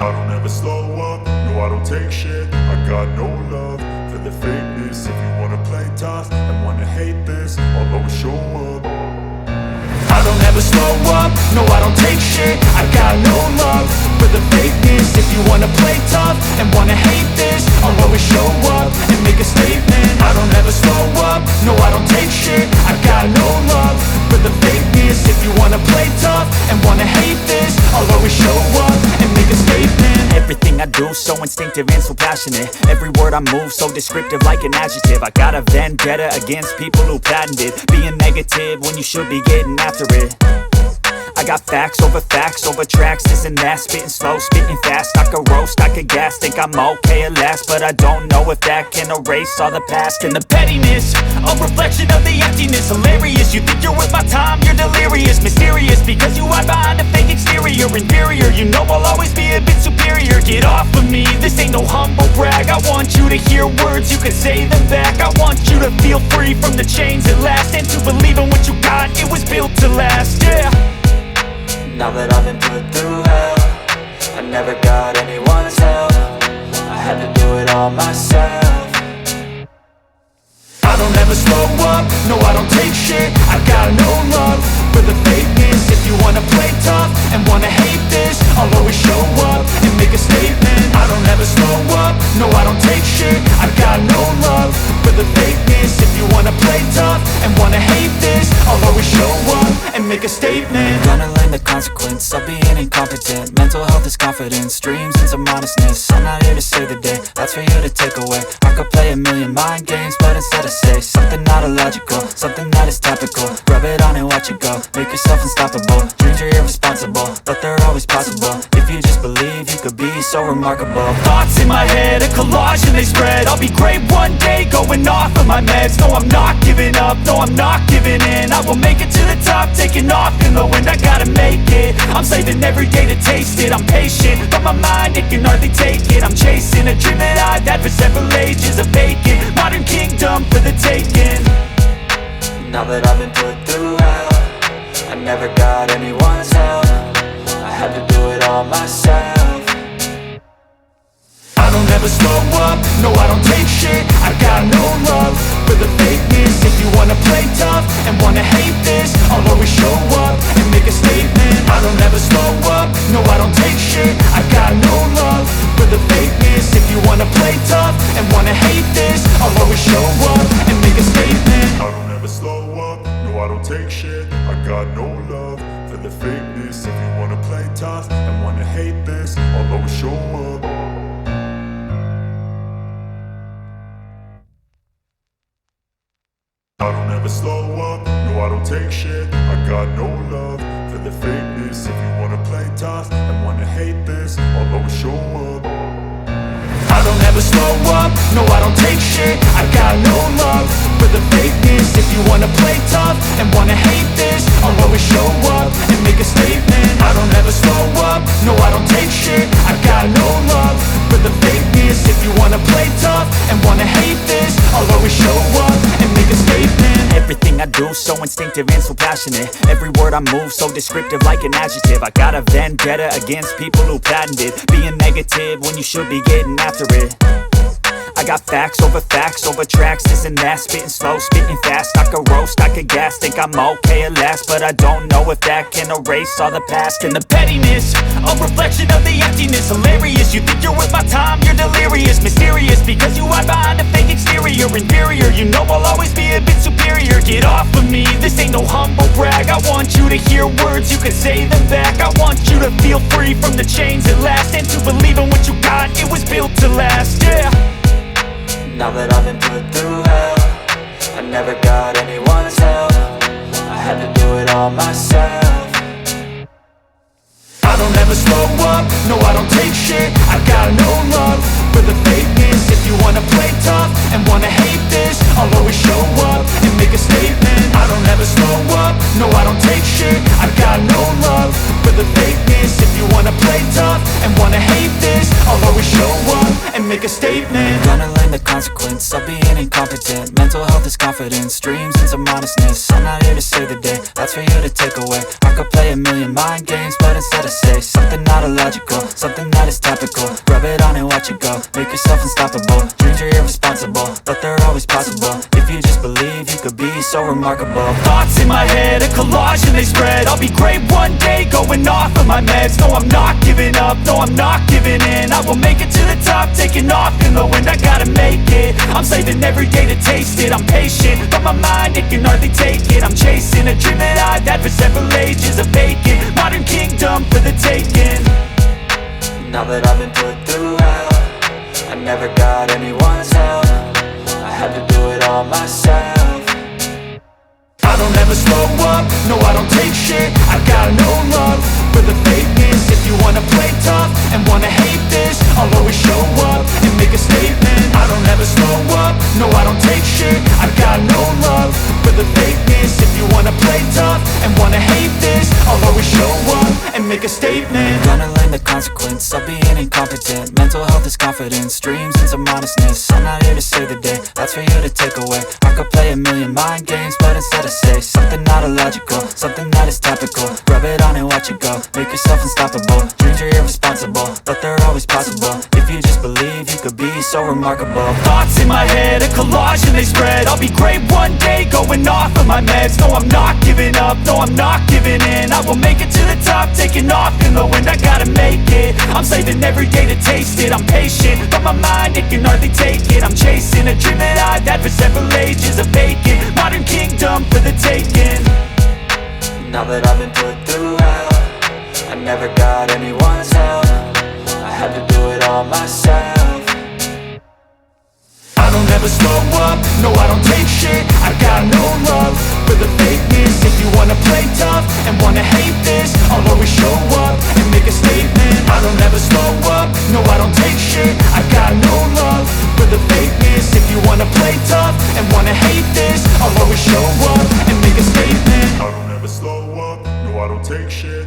I don't ever slow up, no I don't take shit. I got no love for the fakeness. If you wanna play tough and wanna hate this, I'll always show up. I don't ever slow up, no I don't take shit. I got no love for the fakeness. If you wanna play tough and wanna hate this, I'll always show up and make a statement. I don't ever slow up, no I don't take shit. I got no love for the fakeness. If you wanna play tough and wanna hate this, I'll always show up and make a statement. Everything I do so instinctive and so passionate. Every word I move so descriptive like an adjective. I got a vendetta against people who patented being negative when you should be getting after it. I got facts over tracks, this and that. Spitting slow, spitting fast. I could roast, I could gas. Think I'm okay at last, but I don't know if that can erase all the past. And the pettiness, a reflection of the emptiness. Hilarious, you think you're worth my time, you're delirious. Mysterious, because you hide behind a fake exterior. Inferior, you know I'll always be a bit superior. Get off of me, this ain't no humble brag. I want you to hear words, you can say them back. I want you to feel free from the chains at last, and to believe in what you got, it was built to last, yeah. Now that I've been put through hell, I never got anyone's help. I had to do it all myself. I don't ever slow up, no I don't take shit. I got no love for the fakeness. If you wanna play tough and wanna hate this, I'll always show up and make a statement. I don't ever slow up, no I don't take shit. I got no love for the fakeness. If you wanna play tough and wanna hate this, I'll always show up and make a statement. Gonna learn the consequence of being incompetent. Mental health is confidence, dreams and some honestness. I'm not here to save the day, that's for you to take away. I could play a million mind games, but instead I say something not illogical, something that is topical. Rub it on and watch it go, make yourself unstoppable. Dreams are irresponsible, but they're always possible. If you just believe, you could be so remarkable. Thoughts in my head, a collage and they spread. I'll be great one day, going off of my meds. No, I'm not giving up, no, I'm not giving in. I will make it to the top, taking off in the wind. I gotta make it, I'm saving every day to taste it. I'm patient, but my mind, it can hardly take it. I'm chasing a dream that I've had for several ages. A vacant, modern kingdom for the taking. Now that I've been put through hell, I never got anyone's help. I had to do it all myself. I don't ever slow up, no I don't take shit. I got no love for the fakeness. If you wanna play tough and wanna hate this, I'll always show up and make a statement. I don't ever slow up, no I don't take shit. I got no love for the fakeness. If you wanna play tough and wanna hate this, I'll always show up and make a statement. I don't ever slow up, no I don't take shit. I got no love for the fakeness. If you wanna play tough and wanna hate this, I'll always show up. I don't ever slow up, no I don't take shit. I got no love for the fakeness. If you wanna play tough and wanna hate this, I'll always show up. I don't ever slow up, no I don't take shit. I got no love for the fakeness. If you wanna play tough and wanna hate this, I'll always show up and make a statement. I don't ever slow up, no I don't take shit. I got no love for the fakeness. If you wanna play tough and wanna hate this, I'll always show up and make a statement. Everything I do so instinctive and so passionate. Every word I move so descriptive like an adjective. I got a vendetta against people who patented being negative when you should be getting after it. I got facts over tracks, this and that. Spitting slow, spitting fast. I could roast, I could gas. Think I'm okay at last, but I don't know if that can erase all the past. And the pettiness, a reflection of the emptiness. Hilarious, you think you're worth my time, you're delirious. Mysterious, because you hide behind a fake exterior. Inferior, you know I'll always be a bit superior. Get off of me, this ain't no humble brag. I want you to hear words, you can say them back. I want you to feel free from the chains at last, and to believe in what you got, it was built to last, yeah. Now that I've been put through hell, I never got anyone's help. I had to do it all myself. I don't ever slow up, no I don't take shit. I got no love for the fakeness. If you wanna play tough and wanna hate this, I'll always show up and make a statement. I don't ever slow up, no I don't take shit. I got no love for the fakeness. If you wanna play tough and wanna hate this, I'll always show up and make a statement. Gonna learn the consequence of being incompetent. Mental health is confidence, dreams and some honestness. I'm not here to save the day, that's for you to take away. I could play a million mind games, but instead I say something not illogical, something that is topical. Rub it on and watch it go, make yourself unstoppable. Dreams are irresponsible, but they're always possible. If you just believe, you could be so remarkable. Thoughts in my head, a collage and they spread. I'll be great one day, going off of my meds. No, I'm not giving up, no, I'm not giving in. I will make it to the top, taking off in the wind. I gotta make it, I'm saving every day to taste it. I'm patient, but my mind, it can hardly take it. I'm chasing a dream that I've had for several ages. A vacant, modern kingdom for the taking. Now that I've been put through hell, I never got anyone's help. I had to do it all myself. I don't ever slow up, no I don't take shit. I got no love for the fakeness. If you wanna play tough and wanna hate this, I'll always show up and make a statement. I don't ever slow up, no I don't take shit. I got no love for the fakeness. If you wanna play tough and wanna hate this, I'll always show up and make a statement. Gonna learn the consequence of being incompetent. Mental health is confidence, dreams and some honestness. I'm not here to save the day, that's for you to take away. I could play a million mind games, but instead I say something not illogical, something that is topical. Rub it on and watch it go, make yourself unstoppable. Dreams are irresponsible, but they're always possible. If you just believe, you could be so remarkable. Thoughts in my head, a collage and they spread. I'll be great one day, going off of my meds. No, I'm not giving up, no, I'm not giving in. I will make it to the top, taking off in the wind. I gotta make it, I'm saving every day to taste it. I'm patient, but my mind, it can hardly take it. I'm chasing a dream that I've had for several ages. A vacant, modern kingdom for the taking. Now that I've been put through hell, I never got anyone's help. I had to do it all myself. I don't ever slow up, no I don't take shit. I got no love for the fakeness. If you wanna play tough and wanna hate this, I'll always show up and make a statement. I don't ever slow up, no I don't take shit. I got no love for the fakeness. If you wanna play tough and wanna hate this, I'll always show up and make a statement. I don't ever slow up, no I don't take shit.